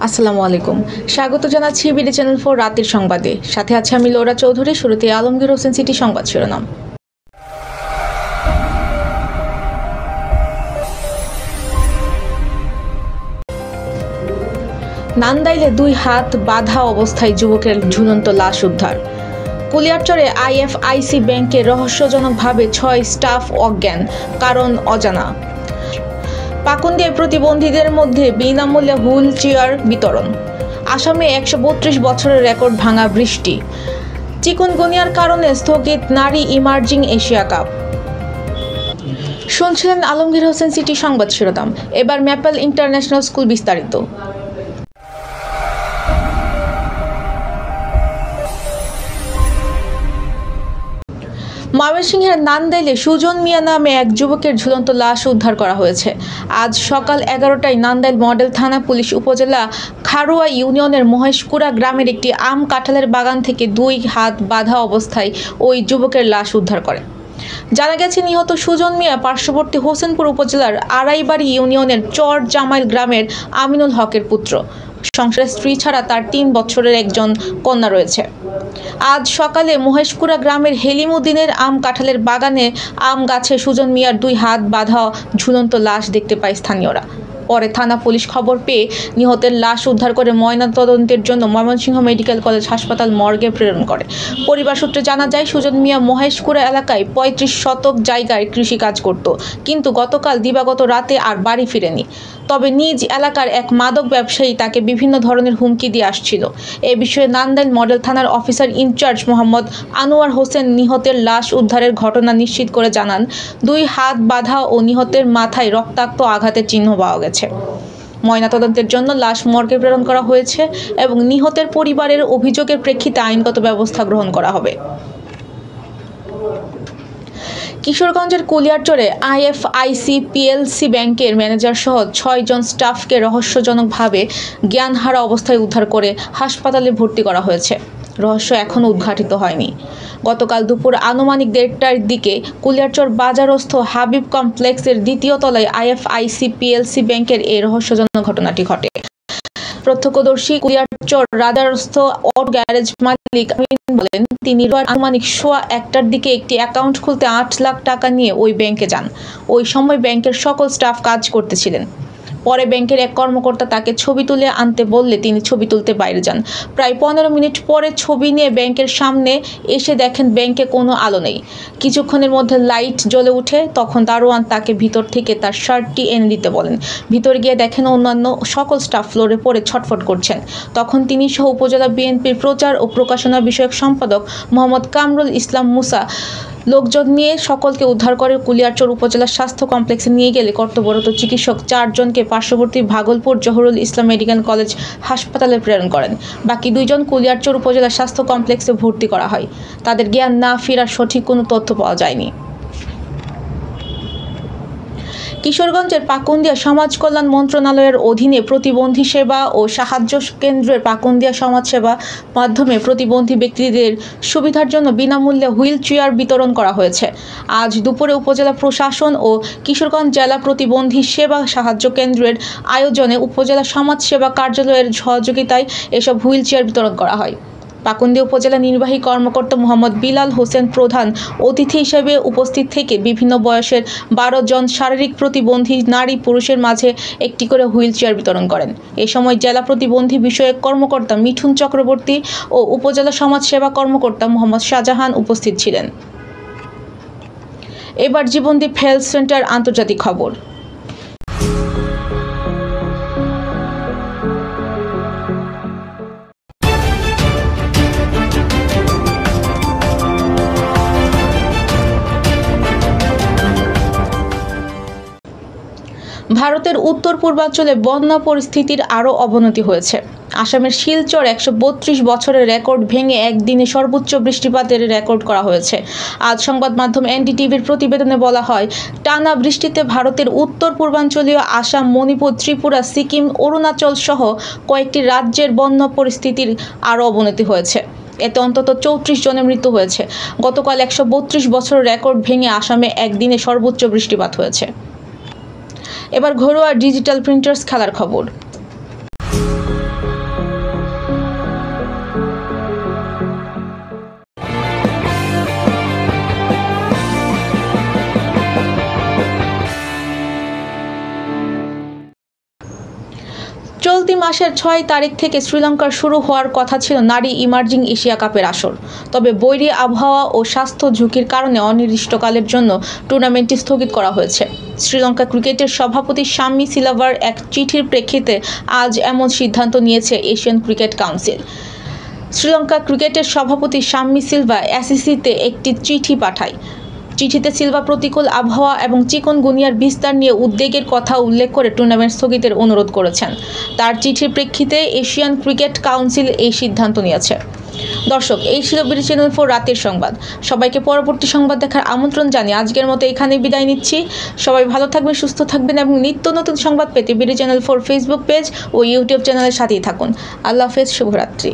আসসালামু আলাইকুম। স্বাগত জানাচ্ছি বিডি চ্যানেল 4 রাতের সংবাদে। সাথে আছে আমি লোরা চৌধুরী। শুরুতে আলমগীর হোসেন সিটি সংবাদ শিরোনাম। নান্দাইলে 2 হাত বাঁধা অবস্থায় যুবকের ঝুলন্ত লাশ উদ্ধার। কুলিয়ারচরে আইএফআইসি ব্যাংকে রহস্যজনকভাবে 6 স্টাফ অজ্ঞান, কারণ অজানা। পাকুন্দিয়ায় প্রতিবন্ধীদের মধ্যে বিনামূল্যে হুইল চেয়ার বিতরণ। আসামে 132 বছরের রেকর্ড ভাঙা বৃষ্টি। চিকুনগুনিয়ার কারণে স্থগিত নারী ইমার্জিং এশিয়া কাপ। শুনছিলেন আলমগীর হোসেন সিটি সংবাদ শিরোনাম। এবার ম্যাপেল ইন্টারন্যাশনাল স্কুল বিস্তারিত। ময়মনসিংহের নান্দাইলে সুজন মিয়া নামে এক যুবকের ঝুলন্ত লাশ উদ্ধার করা হয়েছে। আজ সকাল 11টায় নান্দাইল মডেল থানা পুলিশ উপজেলা খারুয়া ইউনিয়নের মহেশকুড়া গ্রামের একটি আম কাঁঠালের বাগান থেকে 2 হাত বাঁধা অবস্থায় ওই যুবকের লাশ উদ্ধার করে। জানা গেছে, নিহত সুজন মিয়া পার্শ্ববর্তী হোসেনপুর উপজেলার আড়াইবাড়ি ইউনিয়নের চর জামাইল গ্রামের আমিনুল হকের পুত্র। সংসারের স্ত্রী ছাড়া তার 3 বছরের একজন কন্যা রয়েছে। আজ সকালে মহেশকুড়া গ্রামের হেলিমুদ্দিনের আম কাঁঠালের বাগানে আম গাছে সুজন মিয়ার 2 হাত বাঁধা ঝুলন্ত লাশ দেখতে পায় স্থানীয়রা। পরে থানা পুলিশ খবর পেয়ে নিহতের লাশ উদ্ধার করে ময়নাতদন্তের জন্য ময়মনসিংহ মেডিকেল কলেজ হাসপাতাল মর্গে প্রেরণ করে। পরিবার সূত্রে জানা যায়, সুজন মিয়া মহেশকুড়া এলাকায় 35 শতক জায়গায় কৃষিকাজ করত, কিন্তু গতকাল দিবাগত রাতে আর বাড়ি ফিরেনি। তবে নিজ এলাকার এক মাদক ব্যবসায়ী তাকে বিভিন্ন ধরনের হুমকি দিয়ে আসছিল। এ বিষয়ে নান্দাইল মডেল থানার অফিসার ইনচার্জ মোহাম্মদ আনোয়ার হোসেন নিহতের লাশ উদ্ধারের ঘটনা নিশ্চিত করে জানান, 2 হাত বাঁধা ও নিহতের মাথায় রক্তাক্ত আঘাতের চিহ্ন পাওয়া গেছে। ময়নাতদন্তের জন্য লাশ মর্গে প্রেরণ করা হয়েছে এবং নিহতের পরিবারের অভিযোগের প্রেক্ষিতে আইনগত ব্যবস্থা গ্রহণ করা হবে। কিশোরগঞ্জের কুলিয়ারচরে আইএফআইসি পিএলসি ব্যাংকের ম্যানেজার সহ 6 জন স্টাফকে রহস্যজনকভাবে জ্ঞানহারা অবস্থায় উদ্ধার করে হাসপাতালে ভর্তি করা হয়েছে। রহস্য এখনও উদ্ঘাটিত হয়নি। গতকাল দুপুর আনুমানিক 1:30টার দিকে কুলিয়ারচর বাজারস্থ হাবিব কমপ্লেক্সের 2য় তলায় আইএফআইসি পিএলসি ব্যাংকের এই রহস্যজনক ঘটনাটি ঘটে। প্রত্যক্ষদর্শী কুলিয়ারচর রাজারস্থ অটো গ্যারেজ মালিক আমিন বলেন, তিনি আনুমানিক 1:15টার দিকে একটি অ্যাকাউন্ট খুলতে 8 লাখ টাকা নিয়ে ওই ব্যাংকে যান। ওই সময় ব্যাংকের সকল স্টাফ কাজ করতেছিলেন। পরে ব্যাংকের এক কর্মকর্তা তাকে ছবি তুলে আনতে বললে তিনি ছবি তুলতে বাইরে যান। প্রায় 15 মিনিট পরে ছবি নিয়ে ব্যাংকের সামনে এসে দেখেন ব্যাংকে কোনো আলো নেই। কিছুক্ষণের মধ্যে লাইট জ্বলে ওঠে। তখন দারোয়ান তাকে ভিতর থেকে তার শার্টটি এনে দিতে বলেন। ভিতরে গিয়ে দেখেন অন্যান্য সকল স্টাফ ফ্লোরে পড়ে ছটফট করছেন। তখন তিনি সহ উপজেলা বিএনপির প্রচার ও প্রকাশনা বিষয়ক সম্পাদক মোহাম্মদ কামরুল ইসলাম মুসা লোকজন নিয়ে সকলকে উদ্ধার করে কুলিয়ারচর উপজেলা স্বাস্থ্য কমপ্লেক্সে নিয়ে গেলে কর্তব্যরত চিকিৎসক 4 জনকে পার্শ্ববর্তী ভাগলপুর জহুরুল ইসলাম মেডিকেল কলেজ হাসপাতালে প্রেরণ করেন। বাকি 2 জন কুলিয়ারচর উপজেলা স্বাস্থ্য কমপ্লেক্সে ভর্তি করা হয়। তাদের জ্ঞান না ফেরার সঠিক কোনো তথ্য পাওয়া যায়নি। কিশোরগঞ্জের পাকুন্দিয়া সমাজ কল্যাণ মন্ত্রণালয়ের অধীনে প্রতিবন্ধী সেবা ও সাহায্য কেন্দ্রের পাকুন্দিয়া সমাজসেবা মাধ্যমে প্রতিবন্ধী ব্যক্তিদের সুবিধার জন্য বিনামূল্যে হুইল চেয়ার বিতরণ করা হয়েছে। আজ দুপুরে উপজেলা প্রশাসন ও কিশোরগঞ্জ জেলা প্রতিবন্ধী সেবা সাহায্য কেন্দ্রের আয়োজনে উপজেলা সমাজ সেবা কার্যালয়ের সহযোগিতায় এসব হুইল চেয়ার বিতরণ করা হয়। পাকুন্দিয়া উপজেলা নির্বাহী কর্মকর্তা মোহাম্মদ বিলাল হোসেন প্রধান অতিথি হিসেবে উপস্থিত থেকে বিভিন্ন বয়সের 12 জন শারীরিক প্রতিবন্ধী নারী পুরুষের মাঝে একটি করে হুইল চেয়ার বিতরণ করেন। এ সময় জেলা প্রতিবন্ধী বিষয়ক কর্মকর্তা মিঠুন চক্রবর্তী ও উপজেলা সমাজ সেবা কর্মকর্তা মোহাম্মদ শাহজাহান উপস্থিত ছিলেন। এবার জীবনদীপ হেলথ সেন্টার আন্তর্জাতিক খবর। ভারতের উত্তর পূর্বাঞ্চলে বন্যা পরিস্থিতির আরও অবনতি হয়েছে। আসামের শিলচর 132 বছরের রেকর্ড ভেঙে একদিনে সর্বোচ্চ বৃষ্টিপাতের রেকর্ড করা হয়েছে। আজ সংবাদ মাধ্যম এনডিটিভির প্রতিবেদনে বলা হয়, টানা বৃষ্টিতে ভারতের উত্তর পূর্বাঞ্চলীয় আসাম, মণিপুর, ত্রিপুরা, সিকিম, অরুণাচল সহ কয়েকটি রাজ্যের বন্যা পরিস্থিতির আরও অবনতি হয়েছে। এতে অন্তত 34 জনের মৃত্যু হয়েছে। গতকাল 132 বছরের রেকর্ড ভেঙে আসামে একদিনে সর্বোচ্চ বৃষ্টিপাত হয়েছে। এবার ঘরোয়া ডিজিটাল প্রিন্টার্স খেলার খবর। চলতি মাসের 6 তারিখ থেকে শ্রীলঙ্কার শুরু হওয়ার কথা ছিল নারী ইমার্জিং এশিয়া কাপের আসর। তবে বৈরী আবহাওয়া ও স্বাস্থ্য ঝুঁকির কারণে অনির্দিষ্টকালের জন্য টুর্নামেন্টটি স্থগিত করা হয়েছে। শ্রীলঙ্কা ক্রিকেটের সভাপতি শাম্মী সিলভার এক চিঠির প্রেক্ষিতে আজ এমন সিদ্ধান্ত নিয়েছে এশিয়ান ক্রিকেট কাউন্সিল। শ্রীলঙ্কা ক্রিকেটের সভাপতি শাম্মী সিলভা এসিসিতে একটি চিঠি পাঠায়। চিঠিতে সিলভা প্রতিকূল আবহাওয়া এবং চিকুনগুনিয়ার বিস্তার নিয়ে উদ্বেগের কথা উল্লেখ করে টুর্নামেন্ট স্থগিতের অনুরোধ করেছেন। তার চিঠির প্রেক্ষিতে এশিয়ান ক্রিকেট কাউন্সিল এই সিদ্ধান্ত নিয়েছে। দর্শক, এই ছিল বিডি চ্যানেল 4 রাতের সংবাদ। সবাইকে পরবর্তী সংবাদ দেখার আমন্ত্রণ জানিয়ে আজকের মতো এখানেই বিদায় নিচ্ছি। সবাই ভালো থাকবেন, সুস্থ থাকবেন এবং নিত্য নতুন সংবাদ পেতে বিডি চ্যানেল 4 ফেসবুক পেজ ও ইউটিউব চ্যানেলের সাথেই থাকুন। আল্লাহ হাফেজ, শুভরাত্রি।